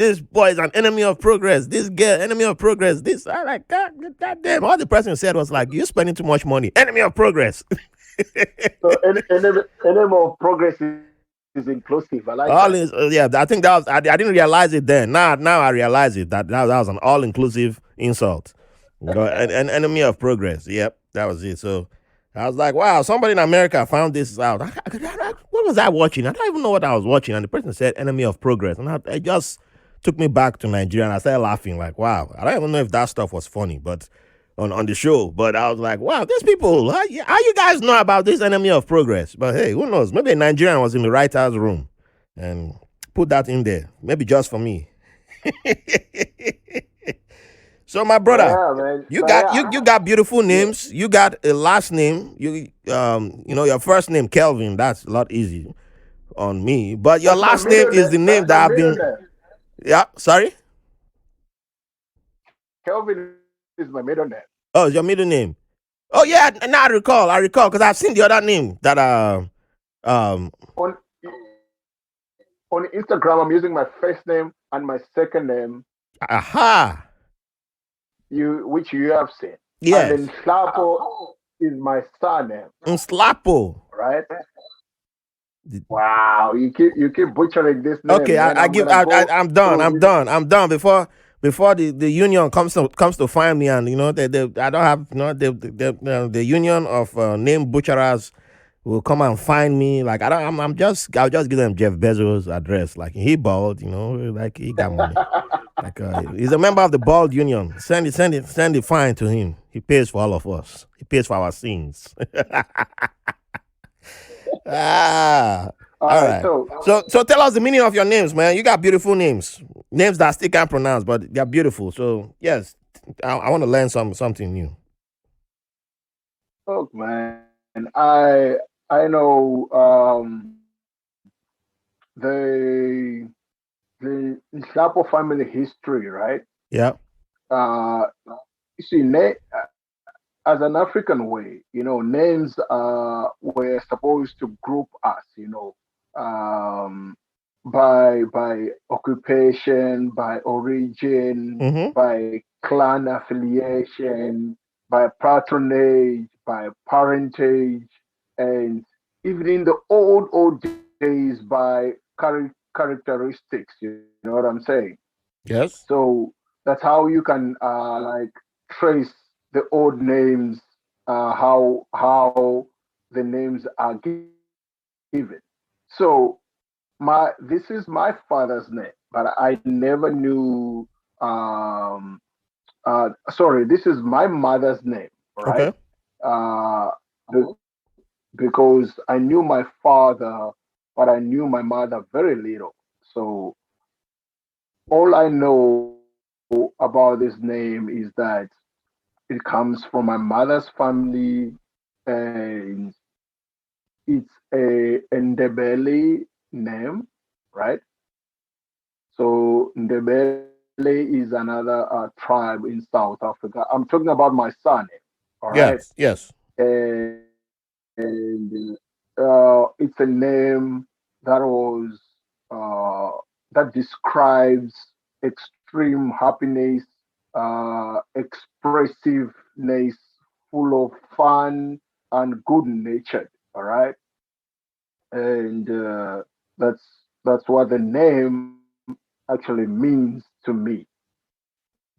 is an enemy of progress. This girl, enemy of progress. This I like God damn. All the person said was like, you're spending too much money. Enemy of progress. so enemy of progress is inclusive. I like that. All is yeah. I think that was I didn't realize it then. Now I realize it that was an all inclusive insult. An enemy of progress. Yep, that was it. So I was like, wow, somebody in America found this out. What was I watching? I don't even know what I was watching. And the person said enemy of progress. And it just took me back to Nigeria and I started laughing like, wow, I don't even know if that stuff was funny, but on the show. But I was like, wow, these people, how you guys know about this enemy of progress? But hey, who knows? Maybe a Nigerian was in the writer's room and put that in there. Maybe just for me. So my brother, Yeah, man. you So got yeah, you got beautiful yeah. names. You got a last name. Your first name Kelvin. That's a lot easy on me. But your That's my last name middle is name. the name That's that my I've middle been. name. Yeah, sorry. Kelvin is my middle name. Oh, it's your middle name. Oh yeah, now I recall because I've seen the other name that um On on Instagram, I'm using my first name and my second name, aha which you have seen, and then yes Slapo is my surname, Slapo. right? Wow, you keep butchering this Okay, name, man. I'm gonna go I'm done. through this. I'm done before the union comes to find me and I don't have the union of name butcherers will come and find me like I don't I'll just give them Jeff Bezos' address like he bald like he got money like he's a member of the bald union send it fine to him he pays for all of us he pays for our sins. Ah, All all right, right. So tell us the meaning of your names, man. You got beautiful names, names that I still can't pronounce, but they're beautiful. So yes, I want to learn something new. look, man, I know the Nhlapo family history, right? Yeah. Uh, you see, as an African way, names were supposed to group us, um, by occupation, by origin, Mm-hmm. by clan affiliation, by patronage, by parentage, and even in the old days by characteristics. You know what I'm saying? Yes. So that's how you can like trace the old names, how the names are given. So this is my father's name, but I never knew. Um, Sorry, this is my mother's name, right? Okay. Uh, be- because I knew my father, but I knew my mother very little. So all I know about this name is that it comes from my mother's family, and it's a Ndebele name, right? So Ndebele is another tribe in South Africa. I'm talking about my surname, all right? Yes. Yes. And it's a name that was that describes extreme happiness, expressiveness, full of fun and good natured. All right, and that's what the name actually means to me.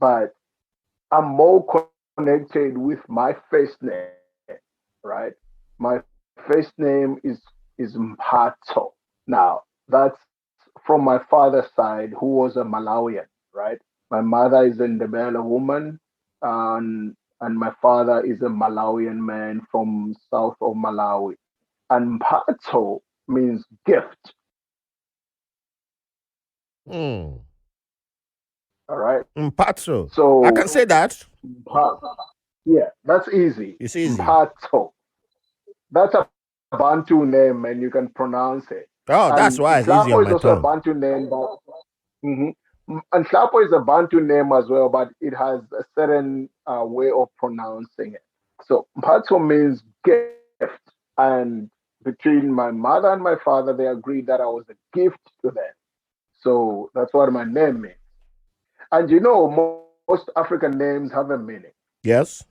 But I'm more connected with my first name, right? My first name is Mphato. Now, that's from my father's side, who was a Malawian, right? My mother is a Ndebele woman, and my father is a Malawian man from south of Malawi. And Mphato means gift, Hmm. all right? Mpatso. I So, can say that. Yeah, that's easy. It's easy. Mphato. That's a Bantu name, and you can pronounce it. Oh, And that's why it's Nhlapo easy is on also my a tongue. Bantu name, but mhm. And Nhlapo is a Bantu name as well, but it has a certain way of pronouncing it. So Mphato means gift, and between my mother and my father, they agreed that I was a gift to them. So that's what my name means. And most African names have a meaning. Yes.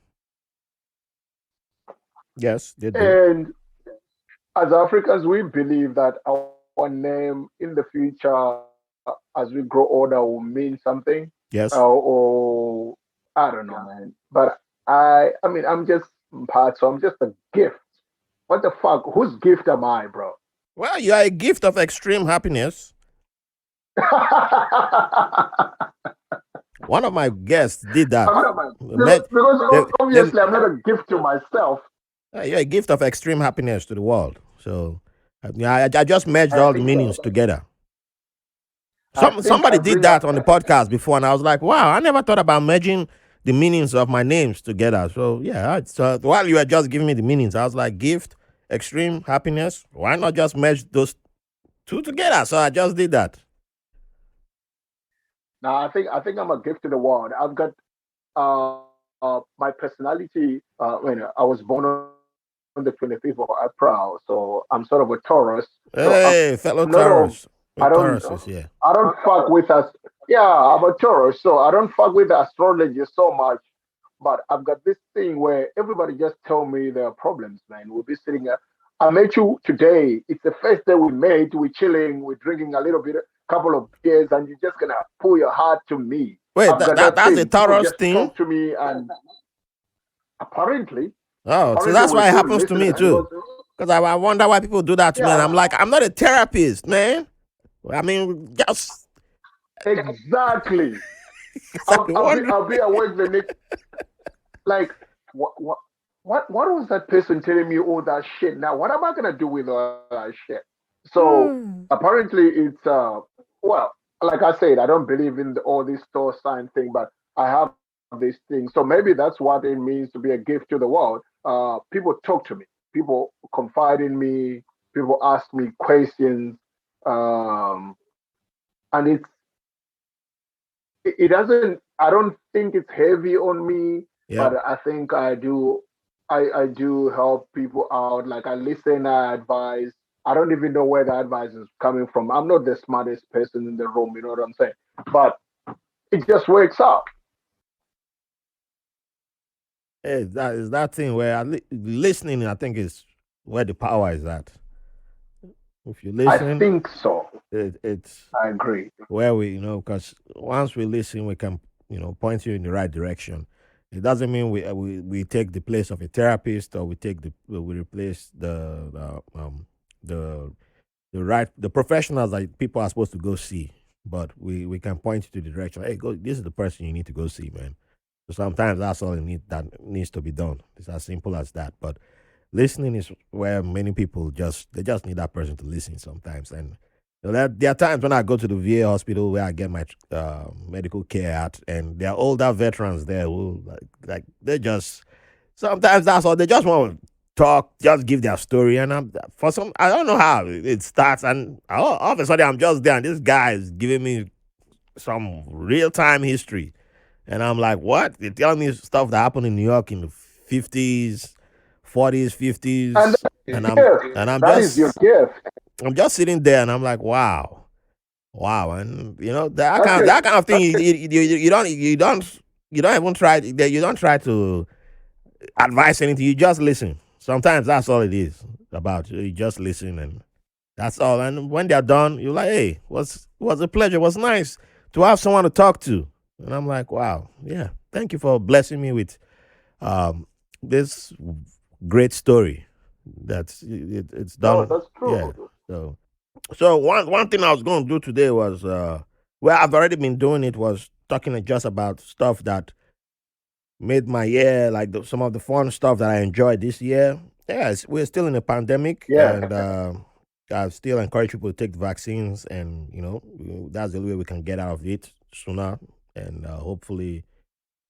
Yes, they do. And as Africans, we believe that our name in the future, as we grow older, will mean something, Yes. or I don't know, man. But I mean, I'm just part, so I'm just a gift. What the fuck? Whose gift am I, bro? Well, you are a gift of extreme happiness. One of my guests did that. Met, Because they, they, obviously I'm not a gift to myself. you're a gift of extreme happiness to the world. So, I just merged I all the think meanings together. I think Somebody I did bring that up. on the podcast before, and I was like, wow, I never thought about merging the meanings of my names together. So, yeah, so while you were just giving me the meanings, I was like, gift, extreme happiness. Why not just merge those two together? So I just did that. Now I think I'm a gift to the world. I've got my personality. When I was born on the 25th of April, so I'm sort of a Taurus. So Hey, I'm fellow not of Taurus. I We're don't Tauruses, yeah. I don't fuck with us. Yeah, I'm a Taurus, so I don't fuck with astrology so much. But I've got this thing where everybody just tell me their problems, man. We'll be sitting there. I met you today. It's the first day we met. We're chilling. We're drinking a little bit, couple of beers, and you're just gonna pull your heart to me. Wait, I've got that that's a thing. People Taurus just thing? talk to me, and apparently, Oh, so apparently, that's we're why it good happens to me listeners. too. Because Because I wonder why people do that to me. And yeah, I'm like, I'm not a therapist, man. I mean, just exactly. because I'm wondering. I'll be awake the next. Like, what what what was that person telling me all that shit? Now, what am I gonna do with all that shit? So apparently, it's well, like I said, I don't believe in all this store sign thing, but I have this thing. So maybe that's what it means to be a gift to the world. People talk to me, people confide in me, people ask me questions, um, and it doesn't. I don't think it's heavy on me, Yep. but I think I do. I do help people out. Like I listen, I advise. I don't even know where the advice is coming from. I'm not the smartest person in the room. You know what I'm saying? But it just works out. Hey, that is that thing where listening, I think, is where the power is at. If you I listen, think so. it's I agree. where we, because once we listen, we can, point you in the right direction. It doesn't mean we take the place of a therapist, or we replace the the professionals that people are supposed to go see. But we can point you to the direction. Hey, go. This is the person you need to go see, man. So sometimes that's all that needs to be done. It's as simple as that. But listening is where many people just need that person to listen sometimes. And there are times when I go to the VA hospital where I get my medical care at, and there are older veterans there who they just sometimes that's all they just want to talk, just give their story. And for some, I don't know how it starts, and all of a sudden I'm just there, and this guy is giving me some real time history, and I'm like, what? They're telling me stuff that happened in New York in the 50s, 40s, And 50s, that is and I'm gift. and I'm That is your just gift. I'm just sitting there, and I'm like, wow, wow, and Okay. that kind of thing. Okay. You don't even try. You don't try to advise anything. You just listen. Sometimes that's all it is about. You just listen, and that's all. And when they're done, you're like, hey, was a pleasure. It was nice to have someone to talk to. And I'm like, wow, yeah. Thank you for blessing me with this great story. It's No, done. that's Yeah. true. So one thing I was going to do today was well, I've already been doing it, was talking just about stuff that made my year, like some of the fun stuff that I enjoyed this year. Yes, we're still in a pandemic, Yeah. and I still encourage people to take the vaccines, and that's the only way we can get out of it sooner, and hopefully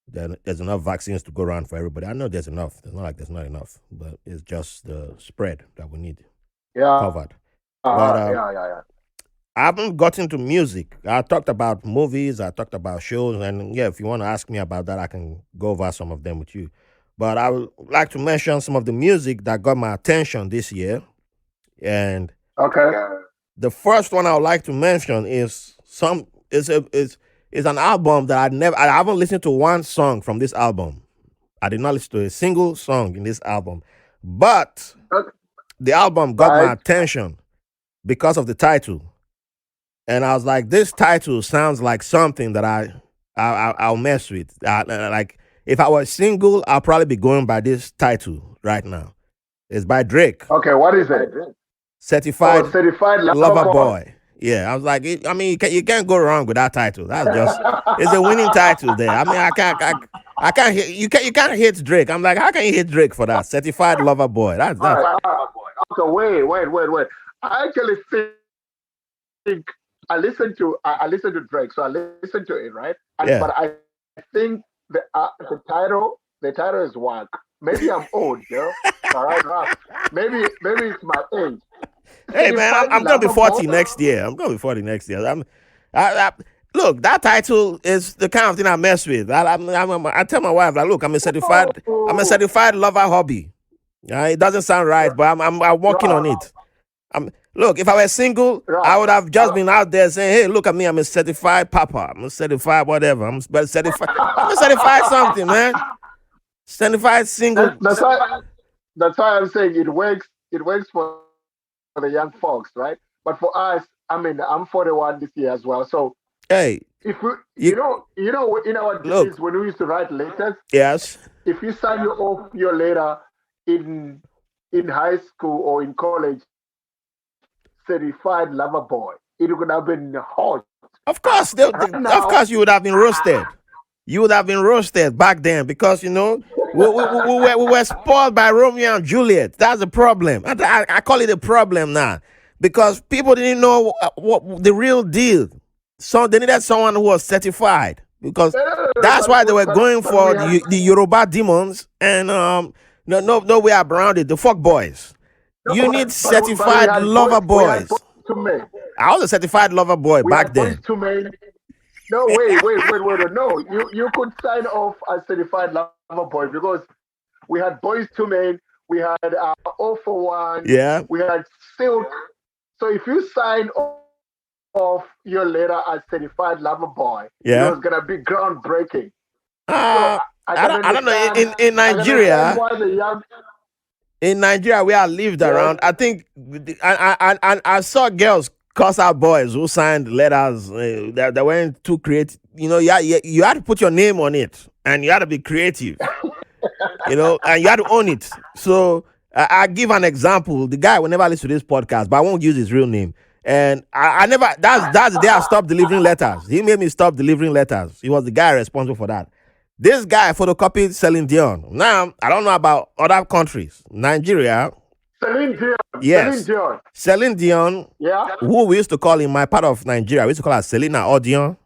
there's enough vaccines to go around for everybody. I know there's enough. It's not like there's not enough, but it's just the spread that we need Yeah. covered. But Yeah. I haven't gotten to music. I talked about movies, I talked about shows, and yeah, if you want to ask me about that, I can go over some of them with you. But I would like to mention some of the music that got my attention this year. And Okay. the first one I would like to mention is an album that I haven't listened to one song from this album. I did not listen to a single song in this album. But Okay. the album got my Right. attention because of the title. And I was like, this title sounds like something that I'll mess with. Like if I was single, I'll probably be going by this title right now. It's by Drake, Okay. What is it? Oh, Certified certified lover Lover boy. Boy. Yeah, I was like, you can't go wrong with that title. That's just it's a winning title there. I mean, I can't hit you can't hit Drake. I'm like, how can you hit Drake for that? Certified Lover Boy. All That's right. Okay. Wait. I actually think I listened to Drake, so I listened to it, right? yeah. But I think the title is whack. Maybe I'm old, yo. All right, Ralph. Maybe it's my age. Hey man, Certified I'm gonna be lover boy. 40 next year. I'm gonna be 40 next year. Look, that title is the kind of thing I mess with. I tell my wife, like, look, I'm a Oh, certified lover hobby. It doesn't sound right, but I'm working on Ralph, it. Look, if I were single, I Ralph, would have just been out there saying, "Hey, look at me, I'm a certified papa. I'm a certified whatever. I'm a certified something, man. Certified single. that's why I'm saying it works. It works for the young folks, right? But for us, I mean, I'm 41 this year as well. So Hey, if we, you in our days look. when we used to write letters, Yes, if you sign you off your letter in high school or in college, certified lover boy, it would have been hot. of course. Right Of now, course, you would have been roasted. You would have been roasted back then because we were spoiled by Romeo and Juliet. That's a problem. I call it a problem now because people didn't know what the real deal. So they needed someone who was certified because that's why they were going but we for had the Yoruba demons and no way around it. The fuck boys. no, You need but we certified had lover we had boys. boys to men. I was a certified lover boy We back had boys then. to men. No, wait. No, you could sign off as certified lover boy because we had Boys to Men, we had All for One, Yeah, we had Silk. So if you sign off your letter as certified lover boy, it yeah. was gonna be groundbreaking. So Uh, I can I don't know. understand. In I can understand Nigeria, why the young. where I lived Yes. around, I think I saw girls cuss out boys who signed letters that weren't too creative. You had to put your name on it, and you had to be creative. And you had to own it. So I give an example. The guy will never listen to this podcast, but I won't use his real name. And I never. That's the day I stopped delivering letters. He made me stop delivering letters. He was the guy responsible for that. This guy photocopied Celine Dion. Now I don't know about other countries. Nigeria, Celine Dion. Celine yes, Dion. Celine Dion, Yeah. who we used to call in my part of Nigeria, we used to call her Selena Odion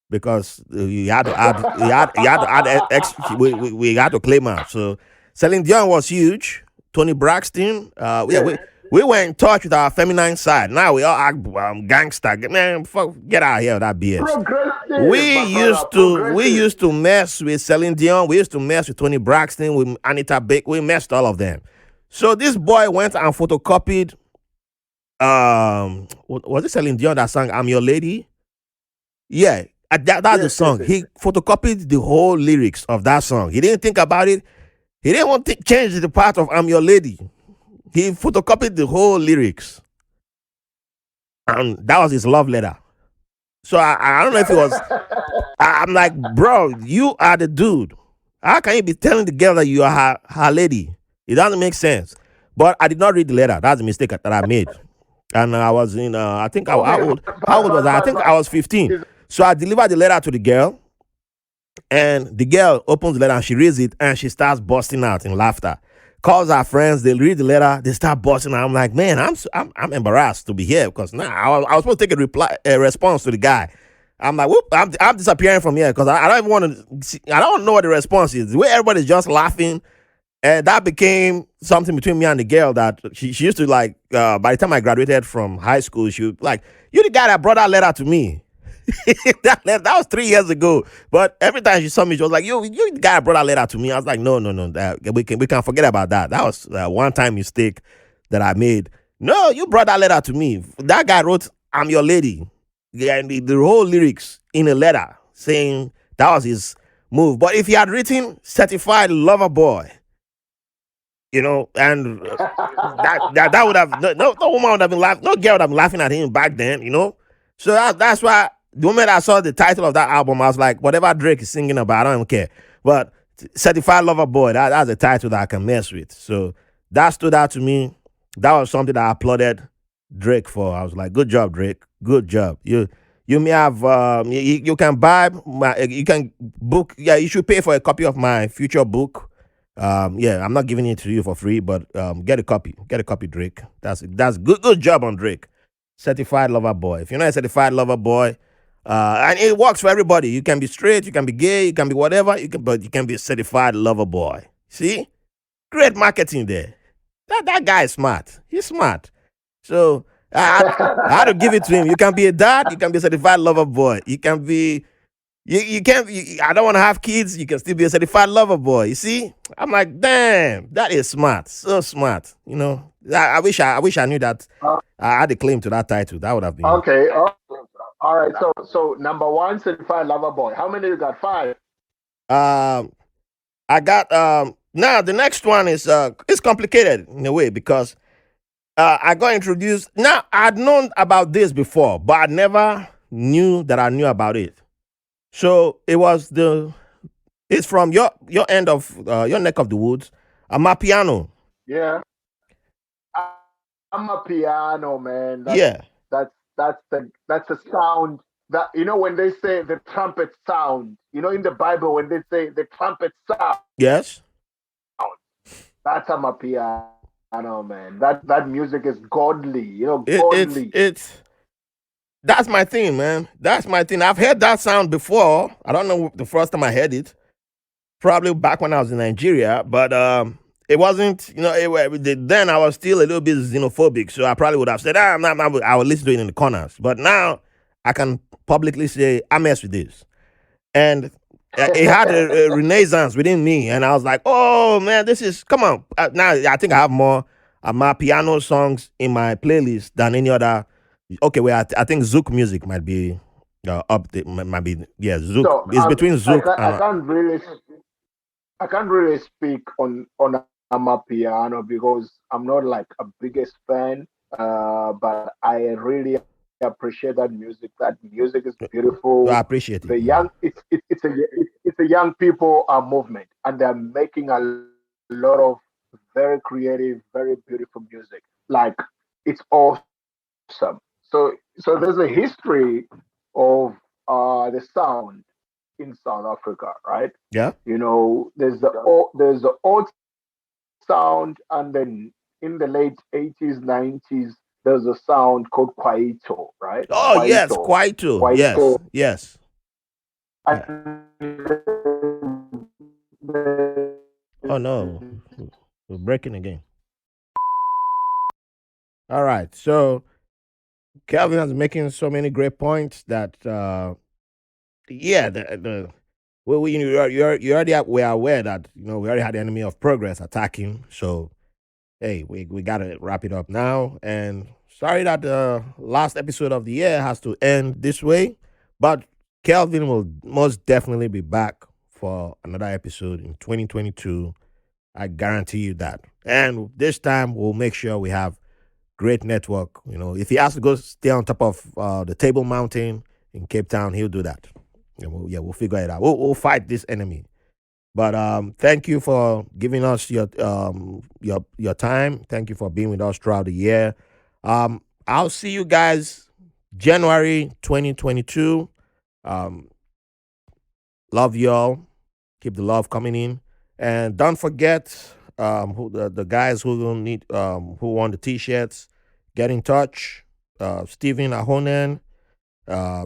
because you had to add, you had to add we had to claim her. So Celine Dion was huge. Tony Braxton, yeah, we were in touch with our feminine side. Now we all act gangster. Man, fuck, get out of here with that BS. Progressive, my brother. We Progressive. used to mess with Celine Dion. We used to mess with Tony Braxton, with Anita Baker. We messed all of them. So this boy went and photocopied. Was it Celine Dion that sang "I'm Your Lady"? Yeah, that's the song. He photocopied the whole lyrics of that song. He didn't think about it. He didn't want to change the part of "I'm Your Lady." He photocopied the whole lyrics, and that was his love letter. So I don't know if it was. I'm like, bro, you are the dude. How can you be telling the girl that you are her lady? It doesn't make sense. But I did not read the letter. That's the mistake that I made. And I was in, I think, how old was I? I think I was 15. So I delivered the letter to the girl, and the girl opens the letter and she reads it, and she starts busting out in laughter. Calls her friends, they read the letter, they start busting out. I'm like, man, I'm embarrassed to be here because now I was supposed to take a response to the guy. I'm like, whoop, I'm disappearing from here because I don't even want to. I don't know what the response is. The way everybody's just laughing, and that became something between me and the girl that she used to like. By the time I graduated from high school, she would like, you the guy that brought that letter to me. that was 3 years ago. But every time she saw me, she was like, you the guy that brought that letter to me. I was like, no, we can forget about that. That was a one-time mistake that I made. No, you brought that letter to me. That guy wrote, "I'm your lady." Yeah, and the whole lyrics in a letter saying that was his move. But if he had written "certified lover boy," and that would have no woman would have been laughing, no girl would have been laughing at him back then. So that's why the moment I saw the title of that album, I was like, whatever Drake is singing about, I don't care. But "Certified Lover Boy," that's a title that I can mess with. So that stood out to me. That was something that I applauded Drake for. I was like, good job, Drake. Good job. You may have you can buy you can book. Yeah, you should pay for a copy of my future book. Yeah, I'm not giving it to you for free, but get a copy. Get a copy, Drake. That's good job on Drake. Certified lover boy. If you're not a certified lover boy, and it works for everybody. You can be straight, you can be gay, you can be whatever. But you can be a certified lover boy. See, great marketing there. That guy is smart. He's smart. So I had to give it to him. You can be a dad. You can be a certified lover boy. You can be. You can't. I don't want to have kids. You can still be a certified lover boy. You see, I'm like, damn, that is smart. So smart. I wish I knew that. I had a claim to that title. That would have been. Okay. All right. So number one, certified lover boy. How many you got? 5. I got now the next one is it's complicated in a way because I got introduced. Now I'd known about this before, but I never knew that I knew about it. So it's from your end of your neck of the woods. I'm a piano. Yeah. I'm a piano man. Yeah. That's the sound that when they say the trumpet sound. In the Bible when they say the trumpet sound. Yes. That's a piano man. That music is godly. Godly. That's my thing, man. That's my thing. I've heard that sound before. I don't know the first time I heard it. Probably back when I was in Nigeria, but it wasn't. Then I was still a little bit xenophobic, so I probably would have said, I will listen to it in the corners. But now I can publicly say I mess with this, and it had a renaissance within me, and I was like, oh man, this is come on. Now I think I have more my piano songs in my playlist than any other. Okay, well I think Zouk music might be up there, might be yeah Zouk. So It's between Zouk I can't really speak on Amapiano because I'm not like a biggest fan. But I really appreciate that music. That music is I beautiful. appreciate it. The young, it's a young people movement, and they're making a lot of very creative, very beautiful music. Like it's awesome. So there's a history of the sound in South Africa, right? Yeah. You know, there's the old sound, and then in the late 80s, 90s, there's a sound called Kwaito, right? Oh yes, Kwaito. Yes, Kwaito. yes. And Oh no, we're breaking again. All right, so Kelvin is making so many great points that yeah, the well, you already we're aware that we already had the enemy of progress attacking. So hey, we gotta wrap it up now. And sorry that the last episode of the year has to end this way, but Kelvin will most definitely be back for another episode in 2022. I guarantee you that. And this time we'll make sure we have great network. If he has to go stay on top of the Table Mountain in Cape Town, he'll do that. We'll figure it out. We'll fight this enemy. But thank you for giving us your time. Thank you for being with us throughout the year. I'll see you guys January 2022. Love y'all. Keep the love coming in, and don't forget who the guys who need who want the t-shirts. Get in touch. Stephen Ahonen,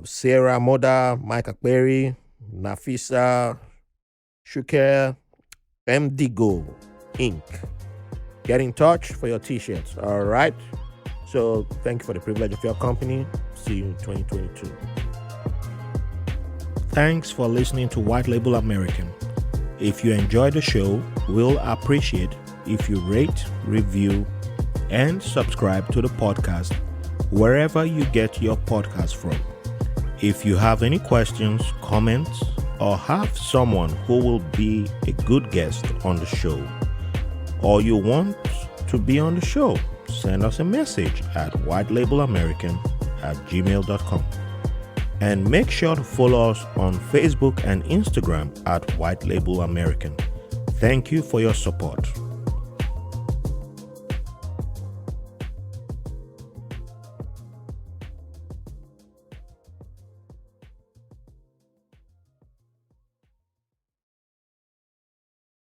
Sarah Moda, Mike Akberi, Nafisa Shuker, MDGO Inc. Get in touch for your t-shirts. All right. So thank you for the privilege of your company. See you in 2022. Thanks for listening to White Label American. If you enjoy the show, we'll appreciate if you rate, review, and subscribe to the podcast wherever you get your podcast from. If you have any questions, comments, or have someone who will be a good guest on the show, or you want to be on the show, send us a message at whitelabelamerican@gmail.com. And make sure to follow us on Facebook and Instagram at White Label American. Thank you for your support.